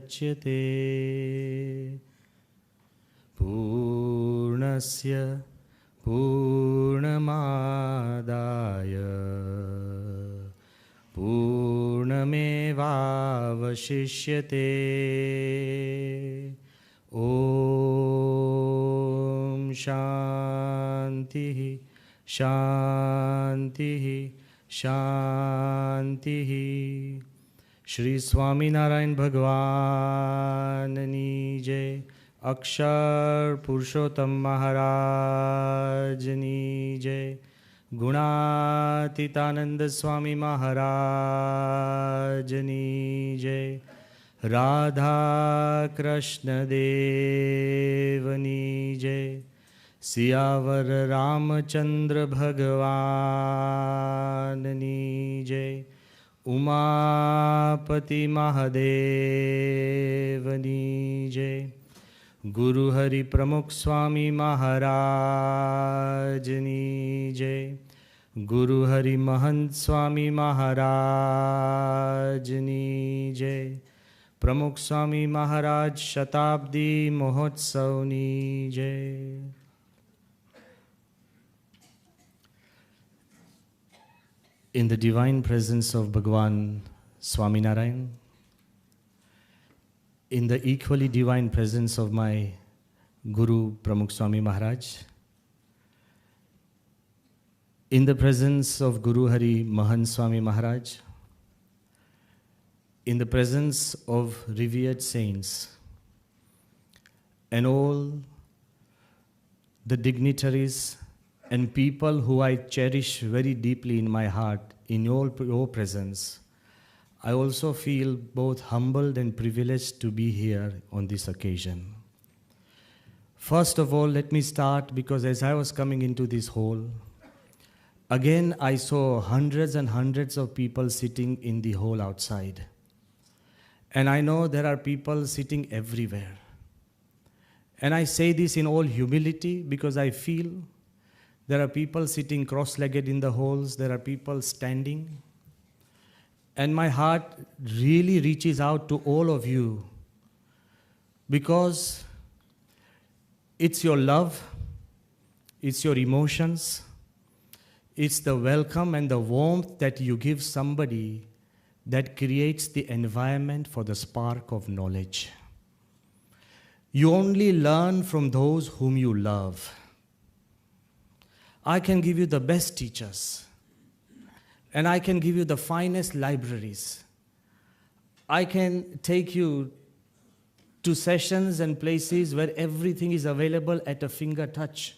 मुदच्यते पूर्णस्य पूर्णमादाय पूर्णमेवावशिष्यते ॐ शान्तिः शान्तिः शान्तिः। श्री स्वामीनारायण भगवाननी जय। अक्षर पुरुषोत्तम महाराजनी जय। गुणातीतानंद स्वामी महाराजनी जय। राधा कृष्ण देवनी जय। सियावर रामचंद्र भगवाननी जय। उमापति महादेवनी जय। गुरु हरि प्रमुख स्वामी महाराजनी जय। गुरु हरि महंत स्वामी महाराजनी जय। प्रमुख स्वामी महाराज शताब्दी महोत्सवनी जय। In the divine presence of Bhagwan Swaminarayan, in the equally divine presence of my Guru Pramukh Swami Maharaj, in the presence of Guru Hari Mahan Swami Maharaj, in the presence of revered saints, and all the dignitaries and people who I cherish very deeply in my heart, in your presence, I also feel both humbled and privileged to be here on this occasion. First of all, let me start because as I was coming into this hall, again I saw hundreds and hundreds of people sitting in the hall outside. And I know there are people sitting everywhere. And I say this in all humility because I feel there are people sitting cross-legged in the halls, there are people standing. And my heart really reaches out to all of you because it's your love, it's your emotions, it's the welcome and the warmth that you give somebody that creates the environment for the spark of knowledge. You only learn from those whom you love. I can give you the best teachers, and I can give you the finest libraries. I can take you to sessions and places where everything is available at a finger touch.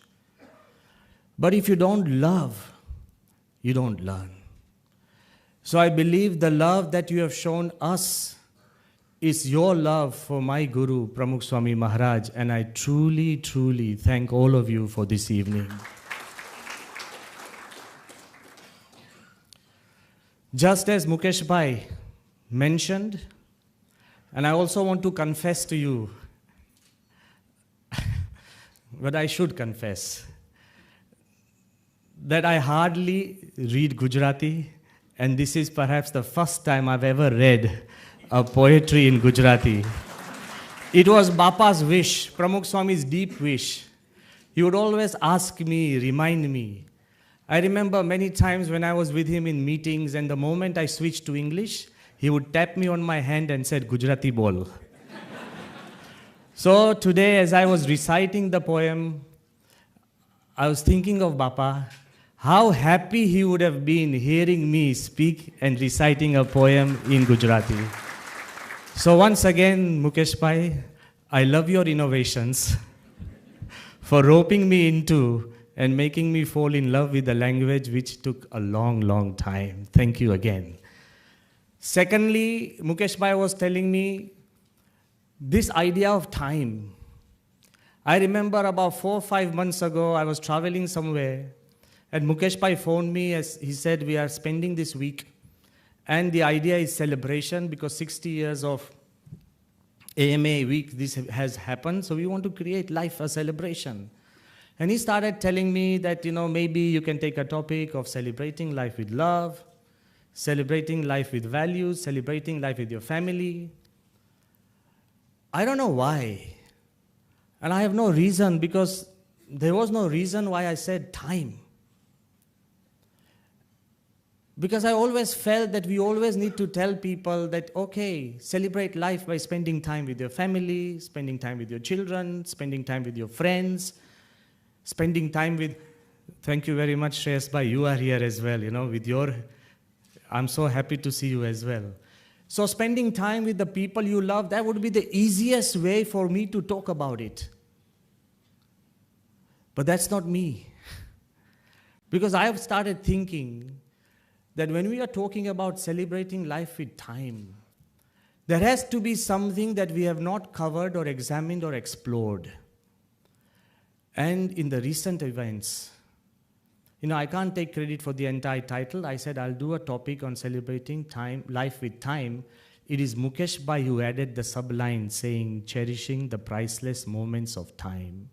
But if you don't love, you don't learn. So I believe the love that you have shown us is your love for my Guru, Pramukh Swami Maharaj, and I truly, truly thank all of you for this evening. Just as Mukesh Bhai mentioned, and I also want to confess to you, but I should confess, that I hardly read Gujarati, and this is perhaps the first time I've ever read a poetry in Gujarati. It was Bapa's wish, Pramukh Swami's deep wish. He would always ask me, remind me. I remember many times when I was with him in meetings, and the moment I switched to English, he would tap me on my hand and said, Gujarati bol. So today, as I was reciting the poem, I was thinking of Bapa, how happy he would have been hearing me speak and reciting a poem in Gujarati. So once again, Mukesh Bhai, I love your innovations for roping me into and making me fall in love with the language which took a long, long time. Thank you again. Secondly, Mukesh Bhai was telling me this idea of time. I remember about 4 or 5 months ago, I was traveling somewhere, and Mukesh Bhai phoned me as he said, we are spending this week, and the idea is celebration because 60 years of AMA week, this has happened, so we want to create life a celebration. And he started telling me that, maybe you can take a topic of celebrating life with love, celebrating life with values, celebrating life with your family. I don't know why. And I have no reason, because there was no reason why I said time. Because I always felt that we always need to tell people that, okay, celebrate life by spending time with your family, spending time with your children, spending time with your friends, spending time with, thank you very much, Shreyas Bhai, you are here as well, with your, I'm so happy to see you as well. So spending time with the people you love, that would be the easiest way for me to talk about it. But that's not me. Because I have started thinking that when we are talking about celebrating life with time, there has to be something that we have not covered or examined or explored. And in the recent events, I can't take credit for the entire title. I said I'll do a topic on celebrating time, life with time. It is Mukesh Bhai who added the subline saying, cherishing the priceless moments of time.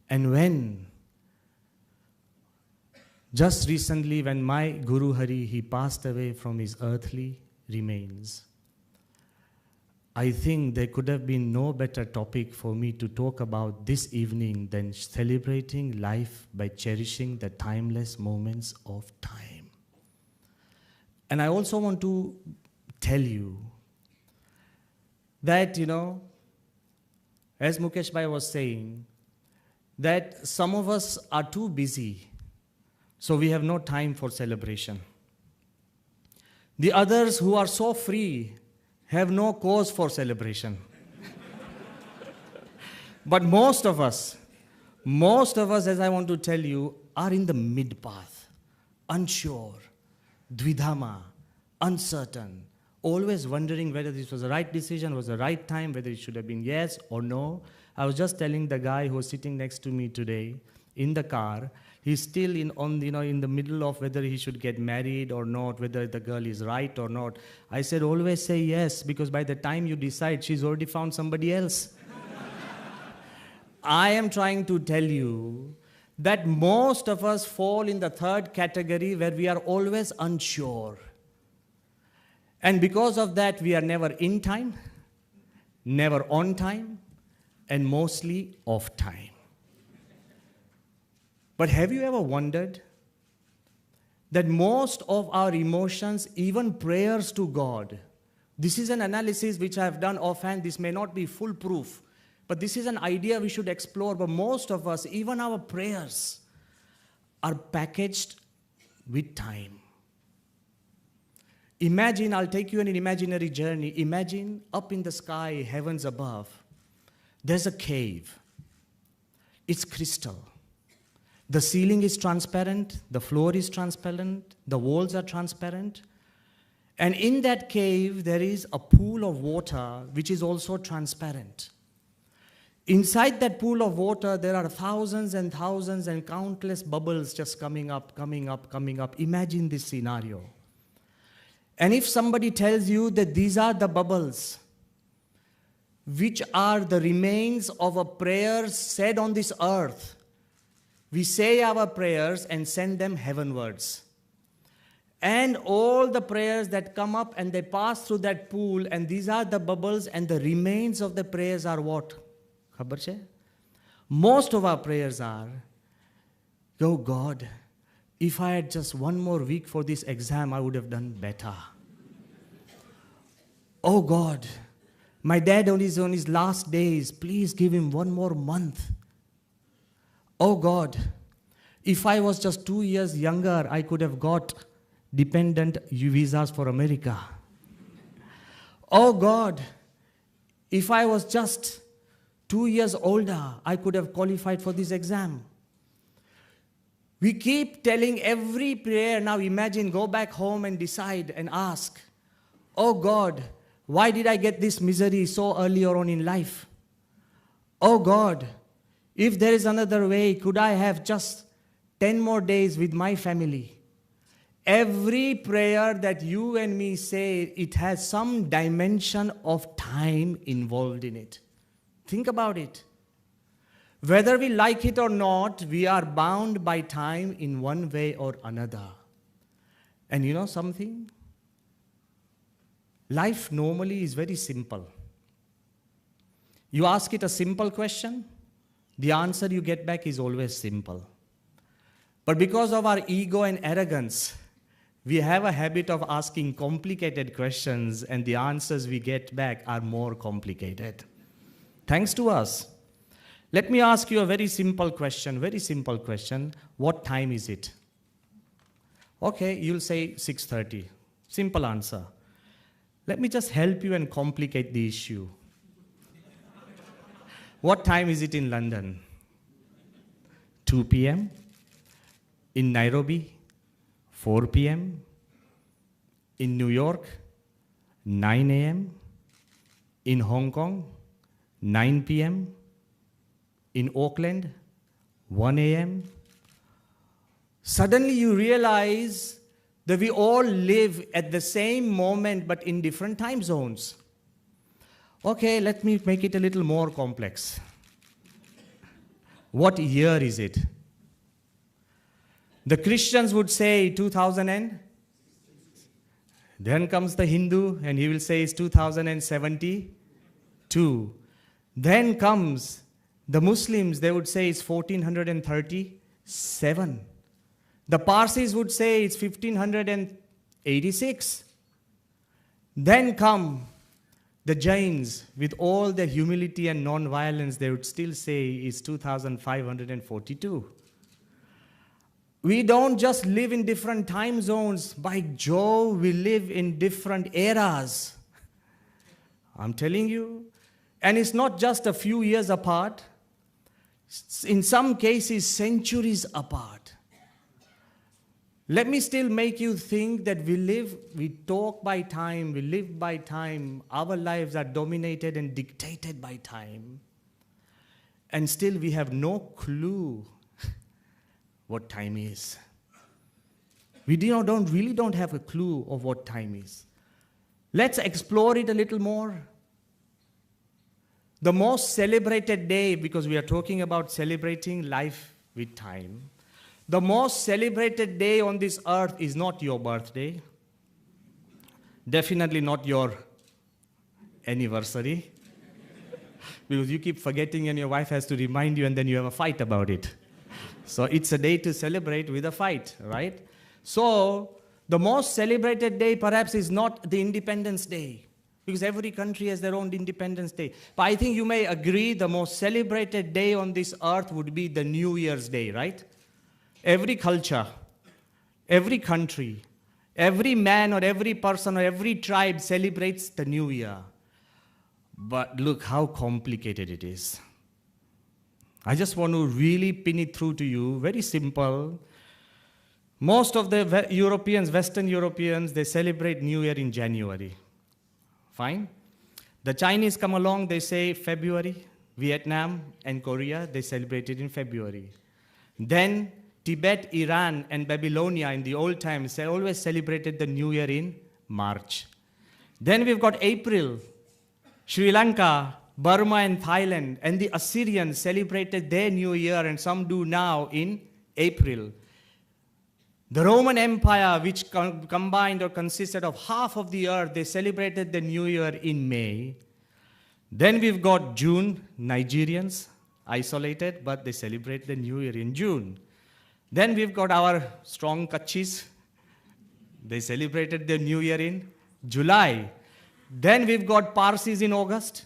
And when just recently, when my Guru Hari, he passed away from his earthly remains, I think there could have been no better topic for me to talk about this evening than celebrating life by cherishing the timeless moments of time. And I also want to tell you that, as Mukesh Bhai was saying, that some of us are too busy, so we have no time for celebration. The others who are so free have no cause for celebration. But most of us, as I want to tell you, are in the mid-path, unsure, dvidhama, uncertain, always wondering whether this was the right decision, was the right time, whether it should have been yes or no. I was just telling the guy who was sitting next to me today in the car, he's still in the middle of whether he should get married or not, whether the girl is right or not. I said, always say yes, because by the time you decide, she's already found somebody else. I am trying to tell you that most of us fall in the third category where we are always unsure. And because of that, we are never in time, never on time, and mostly off time. But have you ever wondered that most of our emotions, even prayers to God, this is an analysis which I have done offhand, this may not be foolproof, but this is an idea we should explore. But most of us, even our prayers, are packaged with time. Imagine, I'll take you on an imaginary journey. Imagine up in the sky, heavens above, there's a cave. It's crystal. The ceiling is transparent, the floor is transparent, the walls are transparent. And in that cave, there is a pool of water which is also transparent. Inside that pool of water, there are thousands and thousands and countless bubbles just coming up, coming up, coming up. Imagine this scenario. And if somebody tells you that these are the bubbles, which are the remains of a prayer said on this earth, we say our prayers and send them heavenwards. And all the prayers that come up and they pass through that pool, and these are the bubbles, and the remains of the prayers are what? Khabar chhe? Most of our prayers are, oh God, if I had just one more week for this exam, I would have done better. Oh God, my dad on his last days, please give him one more month. Oh God, if I was just 2 years younger, I could have got dependent visas for America. Oh God, if I was just 2 years older, I could have qualified for this exam. We keep telling every prayer. Now imagine, go back home and decide and ask, oh God, why did I get this misery so earlier on in life? Oh God, if there is another way, could I have just 10 more days with my family? Every prayer that you and me say, it has some dimension of time involved in it. Think about it. Whether we like it or not, we are bound by time in one way or another. And you know something? Life normally is very simple. You ask it a simple question, the answer you get back is always simple. But because of our ego and arrogance, we have a habit of asking complicated questions, and the answers we get back are more complicated. Thanks to us. Let me ask you a very simple question, very simple question. What time is it? Okay, you'll say 6:30. Simple answer. Let me just help you and complicate the issue. What time is it in London? 2 p.m. In Nairobi? 4 p.m. In New York? 9 a.m. In Hong Kong? 9 p.m. In Auckland? 1 a.m. Suddenly you realize that we all live at the same moment but in different time zones. Okay, let me make it a little more complex. What year is it? The Christians would say 2000 and then comes the Hindu and he will say it's 2072. Then comes the Muslims, they would say it's 1437. The Parsis would say it's 1586. Then come the Jains, with all their humility and non-violence, they would still say it's 2542. We don't just live in different time zones. By Jove, we live in different eras. I'm telling you. And it's not just a few years apart. In some cases, centuries apart. Let me still make you think that we talk by time, we live by time, our lives are dominated and dictated by time. And still we have no clue what time is. We really don't have a clue of what time is. Let's explore it a little more. The most celebrated day, because we are talking about celebrating life with time, the most celebrated day on this earth is not your birthday. Definitely not your anniversary. Because you keep forgetting and your wife has to remind you and then you have a fight about it. So it's a day to celebrate with a fight, right? So the most celebrated day perhaps is not the Independence Day, because every country has their own Independence Day. But I think you may agree the most celebrated day on this earth would be the New Year's Day, right? Every culture, every country, every man or every person or every tribe celebrates the New Year. But look how complicated it is. I just want to really pin it through to you, very simple. Most of the Europeans, Western Europeans, they celebrate New Year in January. Fine. The Chinese come along, they say February. Vietnam and Korea, they celebrate it in February. Then Tibet, Iran, and Babylonia in the old times, they always celebrated the New Year in March. Then we've got April. Sri Lanka, Burma, and Thailand, and the Assyrians celebrated their New Year, and some do now in April. The Roman Empire, which combined or consisted of half of the earth, they celebrated the New Year in May. Then we've got June, Nigerians, isolated, but they celebrate the New Year in June. Then we've got our strong Kachis. They celebrated their New Year in July. Then we've got Parsis in August.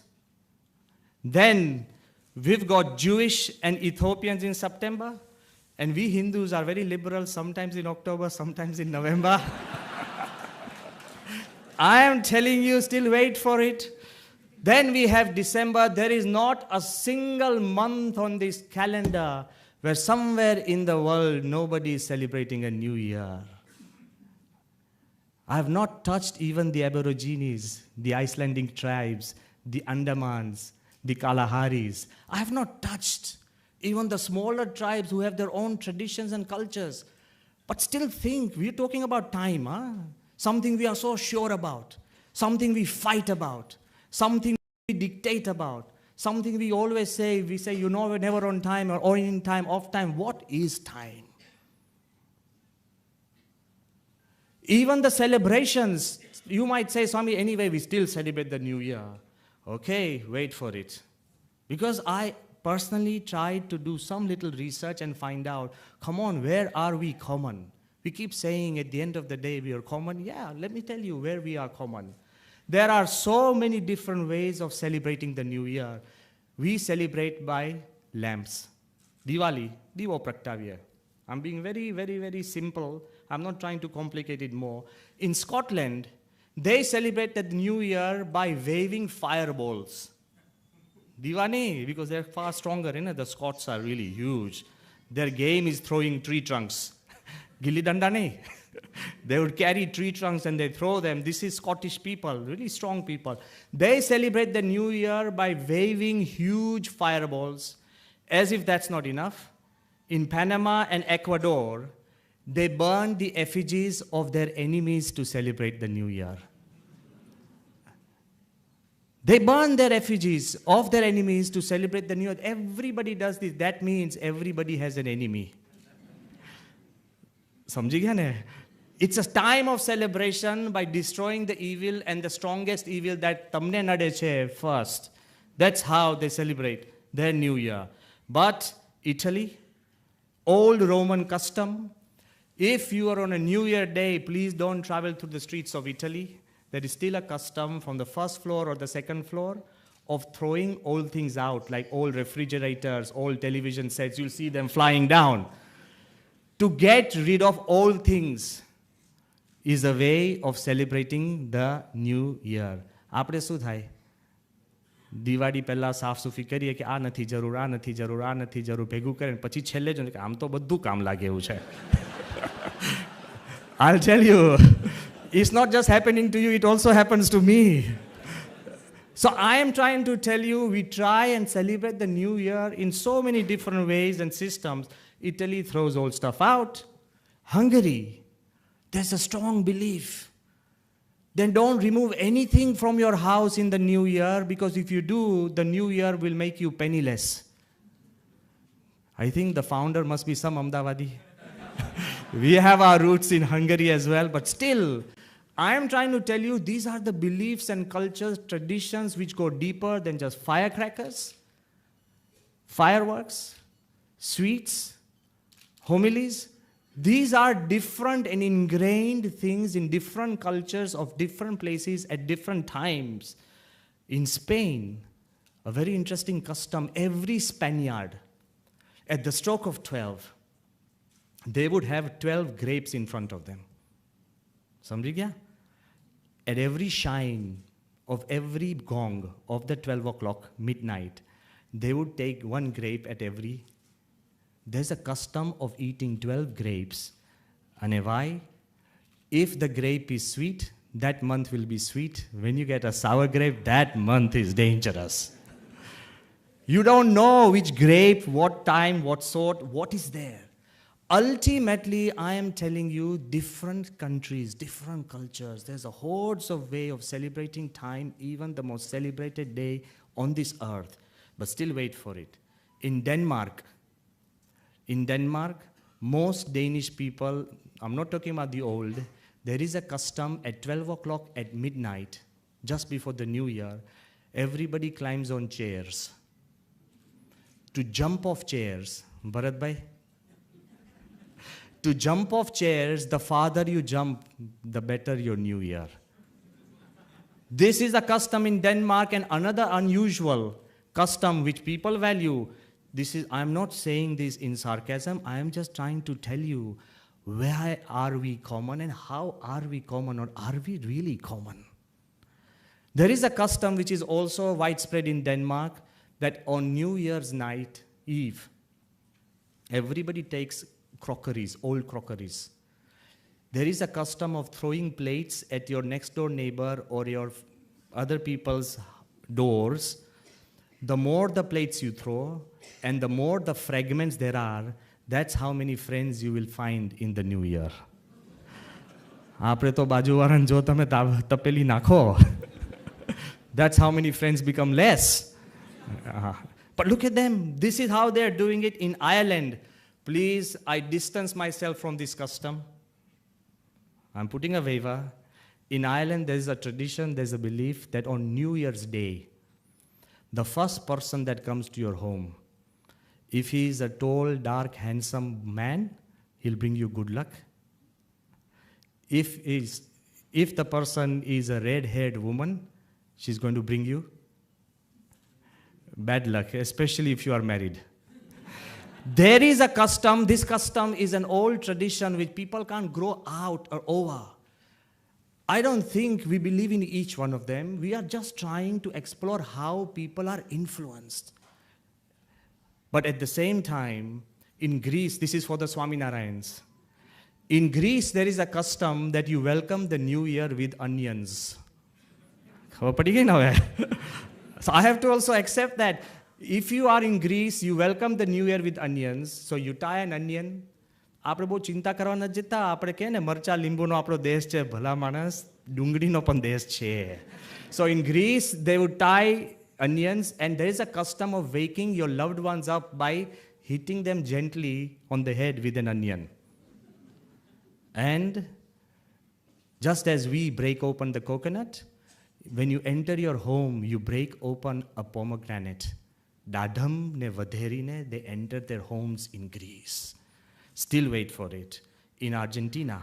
Then we've got Jewish and Ethiopians in September. And we Hindus are very liberal, sometimes in October, sometimes in November. I am telling you, still wait for it. Then we have December. There is not a single month on this calendar where somewhere in the world nobody is celebrating a new year. I have not touched even the Aborigines, the Icelandic tribes, the Andamans, the Kalaharis. I have not touched even the smaller tribes who have their own traditions and cultures. But still think, we're talking about time, huh? Something we are so sure about, something we fight about, something we dictate about, something we always say, you know, we're never on time or in time, off time. What is time? Even the celebrations, you might say, Swami, anyway, we still celebrate the New Year. Okay, wait for it. Because I personally tried to do some little research and find out, come on, where are we common? We keep saying at the end of the day we are common. Yeah, let me tell you where we are common. There are so many different ways of celebrating the new year. We celebrate by lamps. Diwali, Divo Praktavya. I'm being very, very, very simple. I'm not trying to complicate it more. In Scotland, they celebrate the new year by waving fireballs. Diwali, because they're far stronger, the Scots are really huge. Their game is throwing tree trunks. Gilli danda nahi. They would carry tree trunks and they throw them. This is Scottish people, really strong people. They celebrate the new year by waving huge fireballs. As if that's not enough, in Panama and Ecuador, they burn the effigies of their enemies to celebrate the new year. They burn their effigies of their enemies to celebrate the new year. Everybody does this. That means everybody has an enemy. Samjhi gaya ne? It's a time of celebration by destroying the evil and the strongest evil that tamne nade che first. That's how they celebrate their new year. But Italy, old Roman custom, if you are on a New Year day, please don't travel through the streets of Italy. There is still a custom from the first floor or the second floor of throwing old things out, like old refrigerators, old television sets. You'll see them flying down. To get rid of old things is a way of celebrating the new year. Apne શું થાય? દિવાળી પહેલા સાફ સુફી કરીએ કે આ નથી જરૂર, આ નથી જરૂર, આ નથી જરૂર, ભેગું કરીને પછી છેલ્લે જો કે આમ તો બધું કામ લાગે એવું છે. I'll tell you, it's not just happening to you, it also happens to me. So I am trying to tell you, we try and celebrate the new year in so many different ways and systems. Italy throws old stuff out. Hungary, there's a strong belief. Then don't remove anything from your house in the new year, because if you do, the new year will make you penniless. I think the founder must be some Ahmedabadi. We have our roots in Hungary as well, but still, I am trying to tell you, these are the beliefs and cultures, traditions which go deeper than just firecrackers, fireworks, sweets, homilies. These are different and ingrained things in different cultures of different places at different times. In Spain, a very interesting custom, every Spaniard, at the stroke of 12, they would have 12 grapes in front of them. Samjhi gaya? At every shine of every gong of the 12 o'clock midnight, they would take one grape at every. There's a custom of eating 12 grapes. And why? If the grape is sweet, that month will be sweet. When you get a sour grape, that month is dangerous. You don't know which grape, what time, what sort, what is there. Ultimately, I am telling you, different countries, different cultures, there's a hordes of way of celebrating time, even the most celebrated day on this earth. But still wait for it. In Denmark, most Danish people, I'm not talking about the old, there is a custom at 12 o'clock at midnight, just before the new year, everybody climbs on chairs. To jump off chairs, Bharat bhai, to jump off chairs, the farther you jump, the better your new year. This is a custom in Denmark, and another unusual custom which people value. I'm not saying this in sarcasm, I am just trying to tell you, where are we common and how are we common, or are we really common? There is a custom which is also widespread in Denmark, that on New Year's night, Eve, everybody takes crockeries, old crockeries. There is a custom of throwing plates at your next door neighbor or your other people's doors. The more the plates you throw, and the more the fragments there are, that's how many friends you will find in the new year. Apre to bajuwaran jo tame tapeli nakho. That's how many friends become less. But look at them. This is how they're doing it in Ireland. Please, I distance myself from this custom. I'm putting a waiver. In Ireland, there's a tradition, there's a belief that on New Year's Day, The first person that comes to your home, if he is a tall, dark, handsome man, he'll bring you good luck. If the person is a red-haired woman, she's going to bring you bad luck, especially if you are married. There is a custom, this custom is an old tradition which people can't grow out or over. I don't think we believe in each one of them. We are just trying to explore how people are influenced. But at the same time, in Greece, this is for the Swaminarayans. In Greece, there is a custom that you welcome the new year with onions. So I have to also accept that. If you are in Greece, you welcome the new year with onions. So you tie an onion. આપણે બહુ ચિંતા કરવા નથી જતા. આપણે કહે ને મરચા લીંબુનો આપણો દેશ છે, ભલા માણસ ડુંગળીનો પણ દેશ છે. So in Greece, they would tie onions, and there is a custom of waking your loved ones up by hitting them gently on the head with an onion. And just as we break open the coconut, when you enter your home, you break open a pomegranate. Dadam ne vadherine, they enter their homes in Greece. Still wait for it. In Argentina,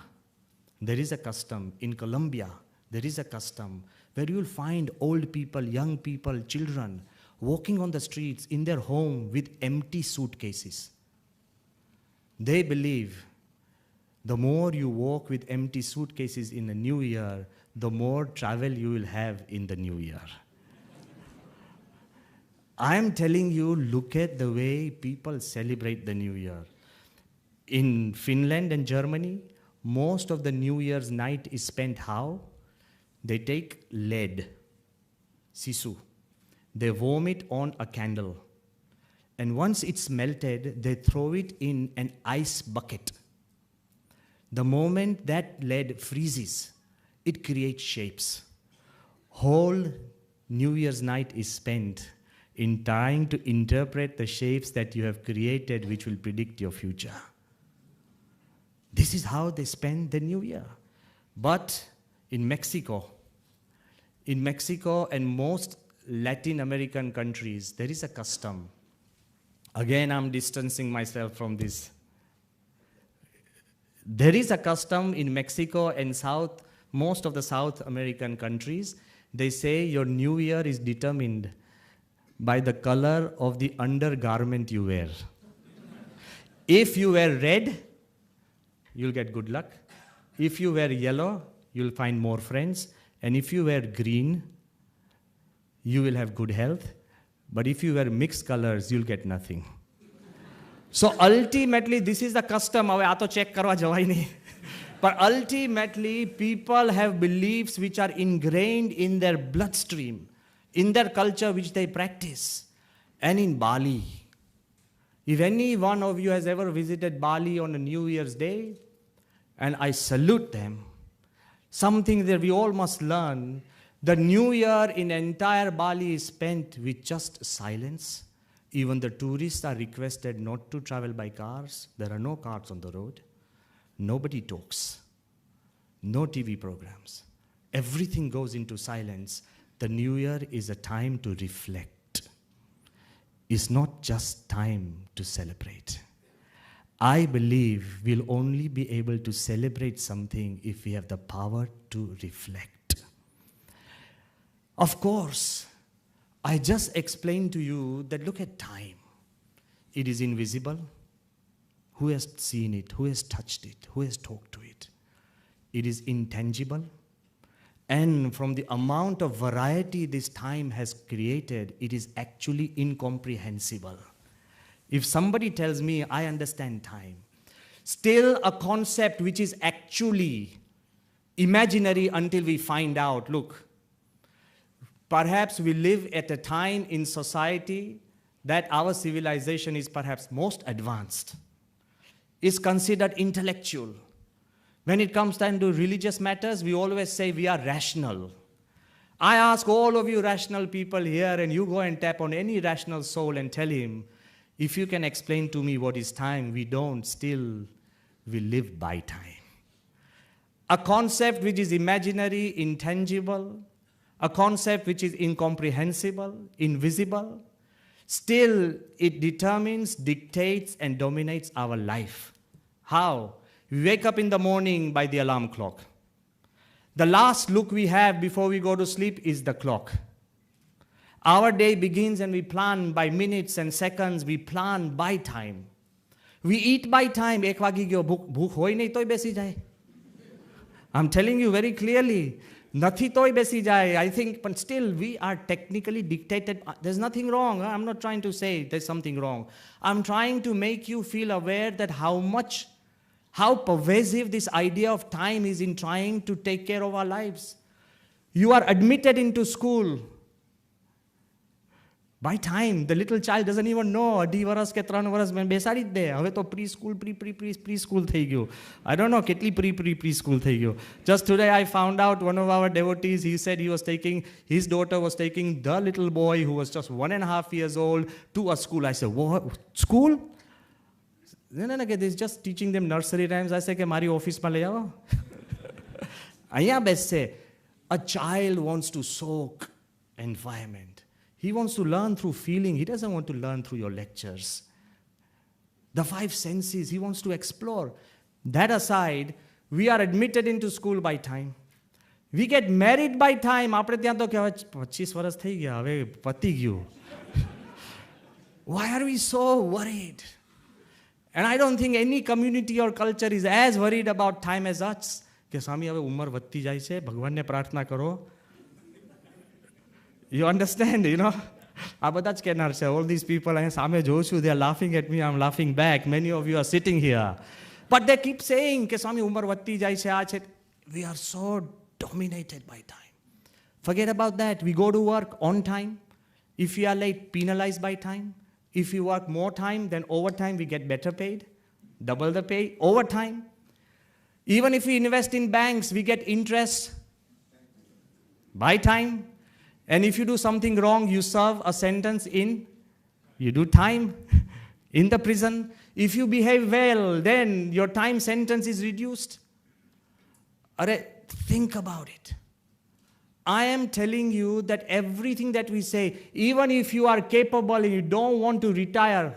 there is a custom. In Colombia, there is a custom where you will find old people, young people, children walking on the streets in their home with empty suitcases. They believe the more you walk with empty suitcases in the new year, the more travel you will have in the new year. I am telling you, look at the way people celebrate the new year. In Finland and Germany, most of the New Year's night is spent how? They take lead, sisu. They warm it on a candle. And once it's melted, they throw it in an ice bucket. The moment that lead freezes, it creates shapes. Whole New Year's night is spent in trying to interpret the shapes that you have created which will predict your future. This is how they spend the new year. But in Mexico and most Latin American countries, there is a custom. Again, I'm distancing myself from this. There is a custom in Mexico and most of the South American countries. They say your new year is determined by the color of the undergarment you wear. If you wear red, you'll get good luck. If you wear yellow, you'll find more friends. And if you wear green, you will have good health. But if you wear mixed colors, you'll get nothing. So ultimately, this is the custom. But ultimately, people have beliefs which are ingrained in their bloodstream, in their culture which they practice. And in Bali, if any one of you has ever visited Bali on a New Year's Day, and I salute them, something that we all must learn, the New Year in entire Bali is spent with just silence. Even the tourists are requested not to travel by cars. There are no cars on the road. Nobody talks. No TV programs. Everything goes into silence. The New Year is a time to reflect. It's not just time to celebrate. I believe we'll only be able to celebrate something if we have the power to reflect. Of course, I just explained to you that look at time. It is invisible. Who has seen it? Who has touched it? Who has talked to it? It is intangible. And from the amount of variety this time has created, it is actually incomprehensible. If somebody tells me, I understand time, still a concept which is actually imaginary until we find out, look, perhaps we live at a time in society that our civilization is perhaps most advanced, is considered intellectual. When it comes time to religious matters, we always say we are rational. I ask all of you rational people here, and you go and tap on any rational soul and tell him, if you can explain to me what is time, we don't, still we live by time. A concept which is imaginary, intangible, a concept which is incomprehensible, invisible. Still, it determines, dictates, and dominates our life. How? We wake up in the morning by the alarm clock. The last look we have before we go to sleep is the clock. Our day begins and we plan by minutes and seconds. We plan by time. We eat by time. Ek wagi gyo bhukh hoy nahi toy besi jay. I'm telling you very clearly. Nathi toy besi jay. I think, but still we are technically dictated. There's nothing wrong. I'm not trying to say there's something wrong. I'm trying to make you feel aware that how pervasive this idea of time is in trying to take care of our lives. You are admitted into school by time. The little child doesn't even know. 2 varas ke 3 varas mein besadi de. Have to preschool, preschool થઈ ગયો. I don't know કેટલી preschool થઈ ગયો. Just today I found out one of our devotees, he said his daughter was taking the little boy who was just 1.5 years old to a school. I said, what? School? No, this is just teaching them nursery rhymes. I said, ke mari office માં લઈ આવો. અહીંયા બેસે. A child wants to soak environment. He wants to learn through feeling. He doesn't want to learn through your lectures. The 5 senses, he wants to explore. That aside, we are admitted into school by time. We get married by time. આપણે ત્યાં તો કહેવાય 25 વર્ષ થઈ ગયા, હવે પતી ગયું. Why are we so worried? And I don't think any community or culture is as worried about time as us. કે સ્વામી હવે ઉંમર વધતી જાય છે, ભગવાનને પ્રાર્થના કરો. You understand, you know? આ બધા જ કહેનાર છે. All these people અહીંયા સામે જોઉં છું, they are laughing at me, I'm laughing back. Many of you are sitting here. But they keep saying કે સ્વામી ઉંમર વધતી જાય છે, આ છે. We are so dominated by time. Forget about that. We go to work on time. If we are late, penalized by time. If we work more time, then overtime we get better paid. Double the pay, overtime. Even if we invest in banks, we get interest by time. And if you do something wrong, you serve a sentence you do time in the prison. If you behave well, then your time sentence is reduced. Think about it. I am telling you that everything that we say, even if you are capable and you don't want to retire,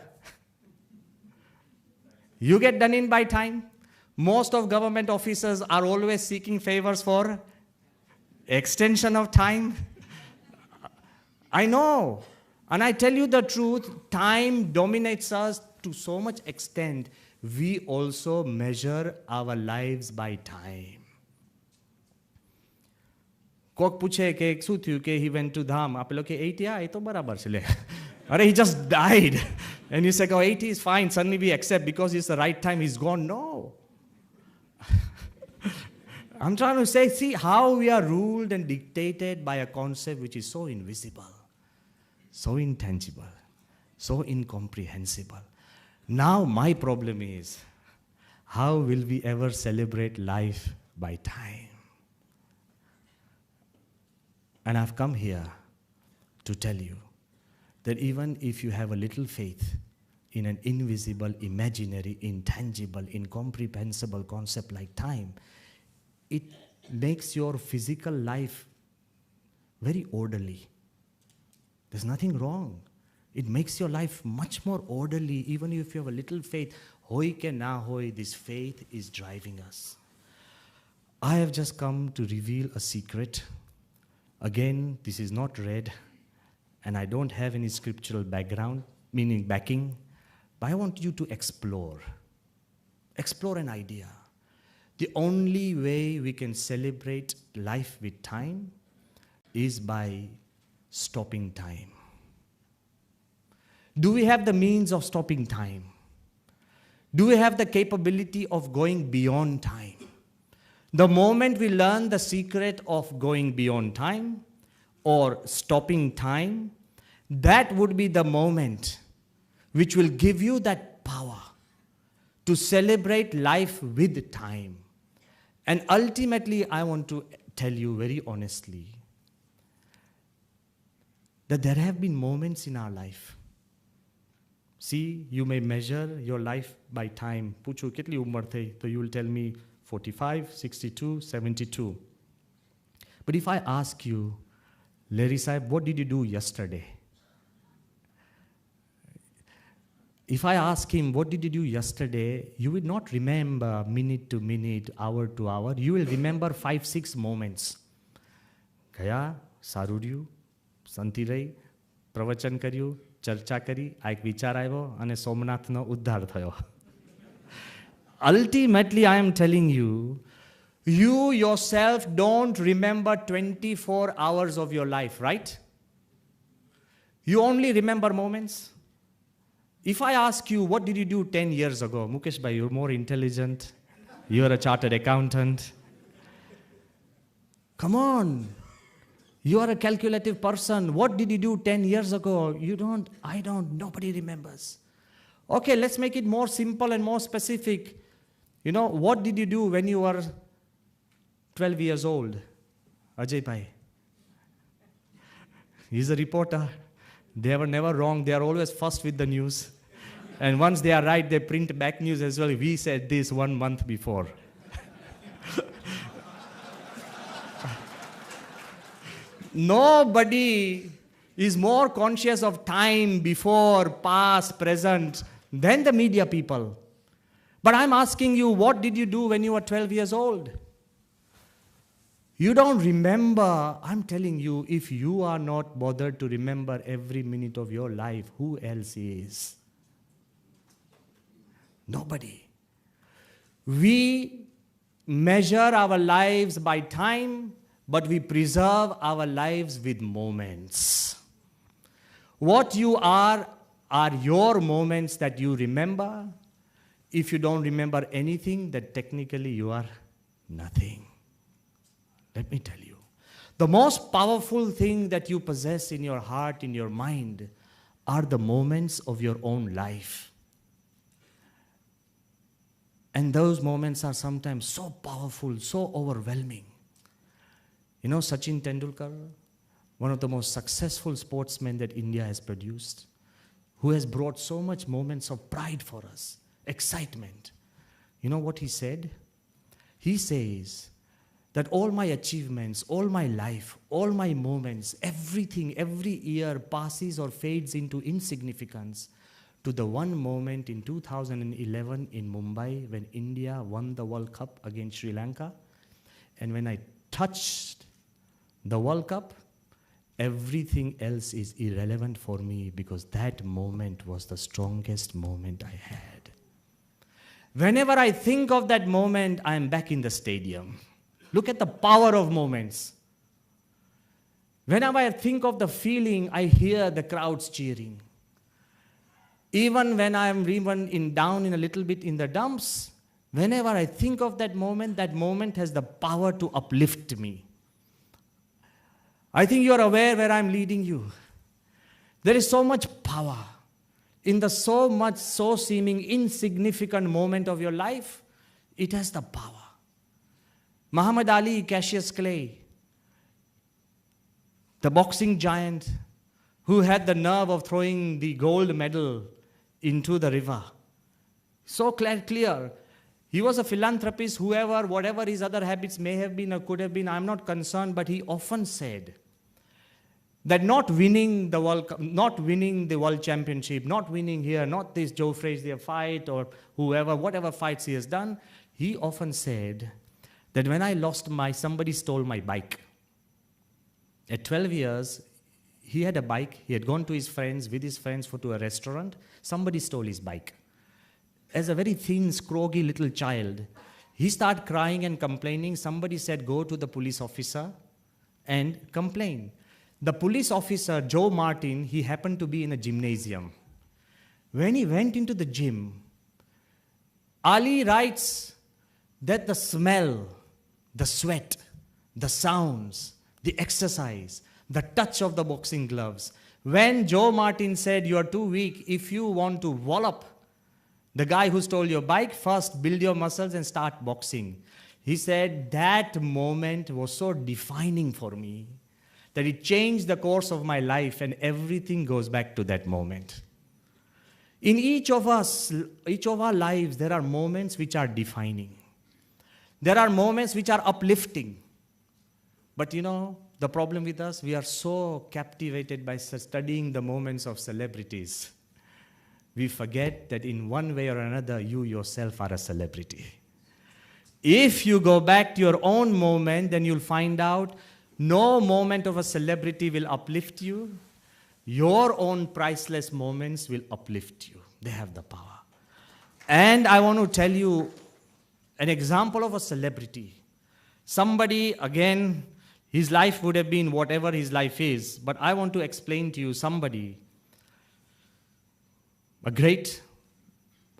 you get done in by time. Most of government officers are always seeking favors for extension of time. I know. And I tell you the truth, time dominates us to so much extent, we also measure our lives by time. કોક પૂછે કે શું થયું કે he went to Dham. આપણે લોકો 80, એ તો બરાબર છે લે. He just died. And you say, oh, 80 is fine. Suddenly we accept because it's the right time, he's gone. No. I'm trying to say, see how we are ruled and dictated by a concept which is so invisible, so intangible, so incomprehensible. Now my problem is, how will we ever celebrate life by time? And I've come here to tell you that even if you have a little faith in an invisible, imaginary, intangible, incomprehensible concept like time, it makes your physical life very orderly. There's nothing wrong. It makes your life much more orderly, even if you have a little faith. Hoy ke na hoy, this faith is driving us. I have just come to reveal a secret. Again, this is not read, and I don't have any scriptural background, meaning backing, but I want you to explore. Explore an idea. The only way we can celebrate life with time is by stopping time. Do we have the means of stopping time? Do we have the capability of going beyond time? The moment we learn the secret of going beyond time or stopping time, that would be the moment which will give you that power to celebrate life with time. And ultimately, I want to tell you very honestly that there have been moments in our life. See, you may measure your life by time. Puchu kitli umar thi, so you will tell me 45, 62, 72. But if I ask you, Larry Saib, what did you do yesterday? If I ask him, what did you do yesterday? You will not remember minute to minute, hour to hour. You will remember 5-6 moments. Gaya, saru ryu, santi rahi, pravachan karyu, charcha kari, a ek vichar આવ્યો અને સોમનાથનો ઉદ્ધાર થયો. Ultimately, I am telling you, you yourself don't remember 24 hours of your life, right? You only remember moments. If I ask you, what did you do 10 years ago? Mukesh bhai, you're more intelligent. You're a chartered accountant. Come on. You are a calculative person. What did you do 10 years ago? You don't, I don't, nobody remembers. Okay, let's make it more simple and more specific. You know, what did you do when you were 12 years old? Ajay bhai. He's a reporter. They were never wrong. They are always first with the news. And once they are right, they print back news as well. We said this 1 month before. Nobody is more conscious of time before, past, present than the media people. But I'm asking you, what did you do when you were 12 years old? You don't remember. I'm telling you, if you are not bothered to remember every minute of your life, who else is? Nobody. We measure our lives by time, but we preserve our lives with moments. What you are your moments that you remember. If you don't remember anything, then technically you are nothing. Let me tell you, the most powerful thing that you possess in your heart, in your mind, are the moments of your own life. And those moments are sometimes so powerful, so overwhelming. You know, Sachin Tendulkar, one of the most successful sportsmen that India has produced, who has brought so much moments of pride for us, excitement. You know what he said? He says that all my achievements, all my life, all my moments, everything, every year passes or fades into insignificance to the one moment in 2011 in Mumbai when India won the World Cup against Sri Lanka. And when I touched the World Cup, everything else is irrelevant for me because that moment was the strongest moment I had. Whenever I think of that moment, I am back in the stadium. Look at the power of moments. Whenever I think of the feeling, I hear the crowds cheering. Even when I am down in a little bit in the dumps, whenever I think of that moment has the power to uplift me. I think you are aware where I am leading you. There is so much power in the so seeming insignificant moment of your life. It has the power. Muhammad Ali, Cassius Clay, the boxing giant who had the nerve of throwing the gold medal into the river. So clear. He was a philanthropist, whatever his other habits may have been or could have been, I'm not concerned, but he often said that not winning the World Cup, not winning the World Championship, not winning here, not this Joe Frazier fight or whatever fights he has done, he often said that when I lost somebody stole my bike. At 12 years, he had a bike. He had gone with his friends to a restaurant. Somebody stole his bike. As a very thin, scroggy little child, he started crying and complaining. Somebody said, go to the police officer and complain. The police officer, Joe Martin, he happened to be in a gymnasium. When he went into the gym, Ali writes that the smell, the sweat, the sounds, the exercise, the touch of the boxing gloves. When Joe Martin said, you are too weak, if you want to wallop the guy who stole your bike, first build your muscles and start boxing. He said, that moment was so defining for me that it changed the course of my life and everything goes back to that moment. In each of our lives, there are moments which are defining. There are moments which are uplifting. But you know, the problem with us? We are so captivated by studying the moments of celebrities. We forget that in one way or another, you yourself are a celebrity. If you go back to your own moment, then you'll find out no moment of a celebrity will uplift you. Your own priceless moments will uplift you. They have the power. And I want to tell you an example of a celebrity. Somebody, again, his life would have been whatever his life is, but I want to explain to you somebody, a great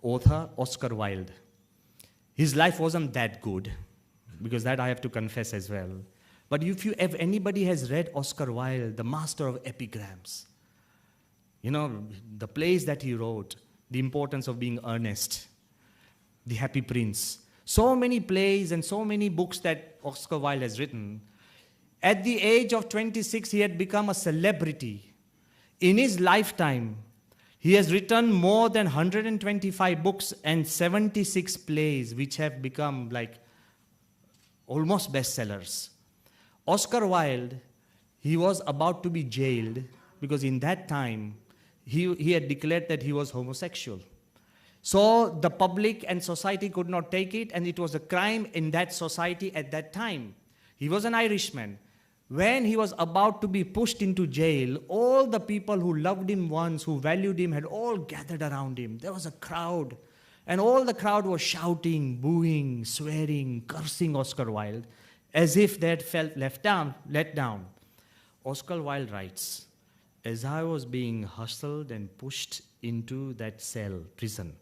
author, Oscar Wilde. His life wasn't that good, because that I have to confess as well. But if anybody has read Oscar Wilde, the master of epigrams, you know, the plays that he wrote, The Importance of Being Earnest, The Happy Prince, so many plays and so many books that Oscar Wilde has written. At the age of 26, he had become a celebrity. In his lifetime, he has written more than 125 books and 76 plays, which have become like almost bestsellers. Oscar Wilde, he was about to be jailed because in that time, he had declared that he was homosexual. So the public and society could not take it, and it was a crime in that society at that time. He was an Irishman. When he was about to be pushed into jail, all the people who loved him once, who valued him, had all gathered around him. There was a crowd, and all the crowd was shouting, booing, swearing, cursing Oscar Wilde, as if they had felt let down. Oscar Wilde writes, as I was being hustled and pushed into that cell, prison,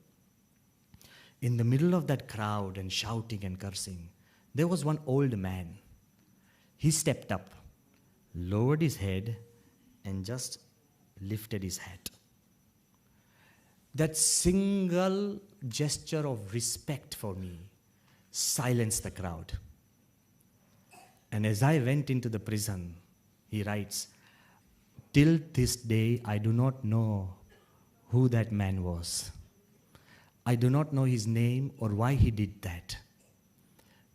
in the middle of that crowd and shouting and cursing, there was one old man. He stepped up, lowered his head, and just lifted his hat. That single gesture of respect for me silenced the crowd. And as I went into the prison, he writes, till this day, I do not know who that man was. I do not know his name or why he did that.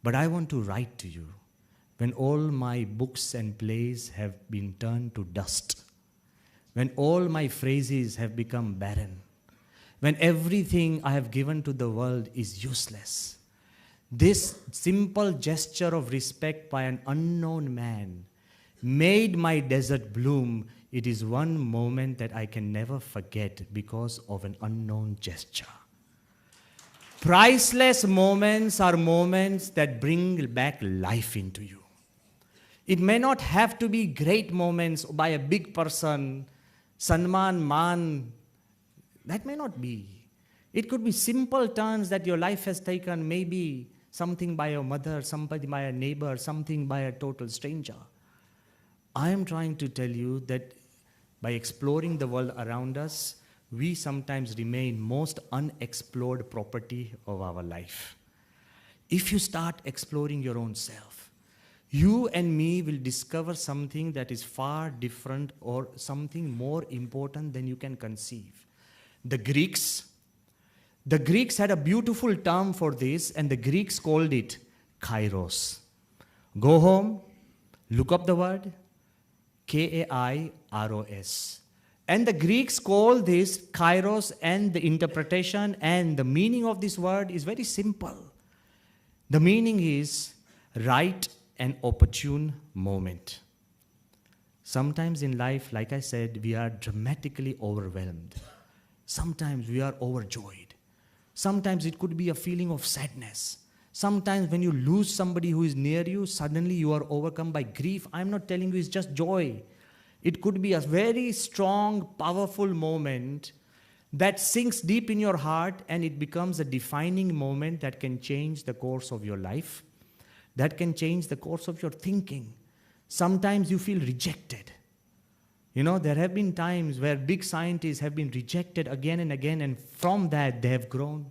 But I want to write to you, when all my books and plays have been turned to dust, when all my phrases have become barren, when everything I have given to the world is useless, this simple gesture of respect by an unknown man made my desert bloom. It is one moment that I can never forget because of an unknown gesture. Priceless moments are moments that bring back life into you. It may not have to be great moments by a big person, Sanman, Man. That may not be. It could be simple turns that your life has taken, maybe something by your mother, somebody by a neighbor, something by a total stranger. I am trying to tell you that by exploring the world around us, we sometimes remain most unexplored property of our life. If you start exploring your own self, you and me will discover something that is far different or something more important than you can conceive. The Greeks had a beautiful term for this, and the Greeks called it kairos. Go home, look up the word, K-A-I-R-O-S. And the Greeks call this kairos, and the interpretation and the meaning of this word is very simple. The meaning is right and opportune moment. Sometimes in life, like I said, we are dramatically overwhelmed. Sometimes we are overjoyed. Sometimes it could be a feeling of sadness. Sometimes when you lose somebody who is near you, suddenly you are overcome by grief. I'm not telling you it's just joy. It could be a very strong, powerful moment that sinks deep in your heart, and it becomes a defining moment that can change the course of your life, that can change the course of your thinking. Sometimes you feel rejected. You know, there have been times where big scientists have been rejected again and again, and from that they have grown.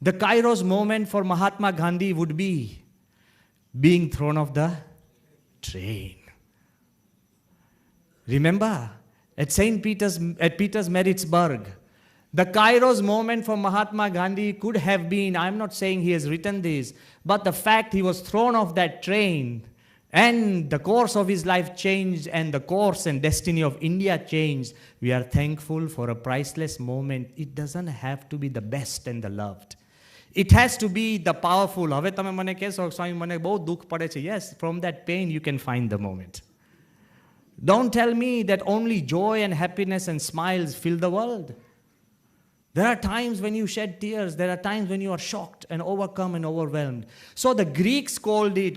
The Kairos moment for Mahatma Gandhi would be being thrown off the train. Remember, at Petersmaritzburg, the Kairos moment for Mahatma Gandhi could have been, I'm not saying he has written this, but the fact he was thrown off that train and the course of his life changed, and the course and destiny of India changed. We are thankful for a priceless moment. It doesn't have to be the best and the loved. It has to be the powerful. હવે તમે મને કહેશો સ્વામી મને બહુ દુઃખ પડે છે. Yes, from that pain you can find the moment. Don't tell me that only joy and happiness and smiles fill the world. There are times when you shed tears. There are times when you are shocked and overcome and overwhelmed. So the Greeks called it